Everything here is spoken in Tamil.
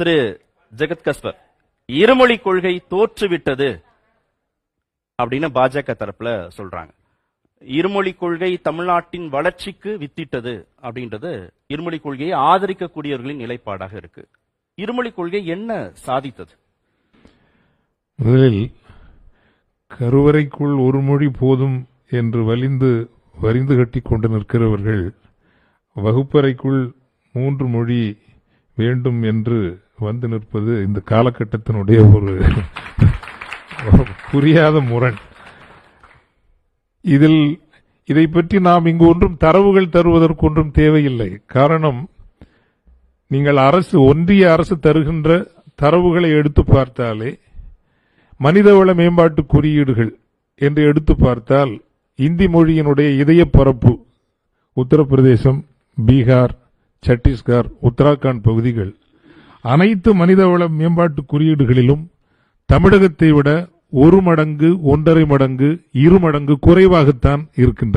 திரு ஜெகத் கஸ்பர், இருமொழி கொள்கை தோற்றுவிட்டது அப்படின்னு பாஜக தரப்புல சொல்றாங்க. இருமொழி கொள்கை தமிழ்நாட்டின் வளர்ச்சிக்கு வித்திட்டது அப்படின்றது இருமொழி கொள்கையை ஆதரிக்கக்கூடியவர்களின் நிலைப்பாடாக இருக்கு. இருமொழி கொள்கை என்ன சாதித்தது? முதலில் கருவறைக்குள் ஒரு மொழி போதும் என்று வரிந்து கட்டி கொண்டு நிற்கிறவர்கள் வகுப்பறைக்குள் 3 மொழி வேண்டும் என்று வந்து நிற்பது இந்த காலகட்டத்தினுடைய ஒரு புரியாத முரண். இதை பற்றி நாம் இங்கு ஒன்றும் தரவுகள் தருவதற்கு ஒன்றும் தேவையில்லை. காரணம், நீங்கள் ஒன்றிய அரசு தருகின்ற தரவுகளை எடுத்து பார்த்தாலே, மனிதவள மேம்பாட்டு குறியீடுகள் என்று எடுத்து பார்த்தால் இந்தி மொழியினுடைய இதய பரப்பு உத்தரப்பிரதேசம், பீகார், சத்தீஸ்கர், உத்தராகண்ட் பகுதிகள் அனைத்து மனிதவள மேம்பாட்டு குறியீடுகளிலும் தமிழகத்தை விட 1 மடங்கு, 1.5 மடங்கு, 2 மடங்கு குறைவாகத்தான் இருக்கின்றன.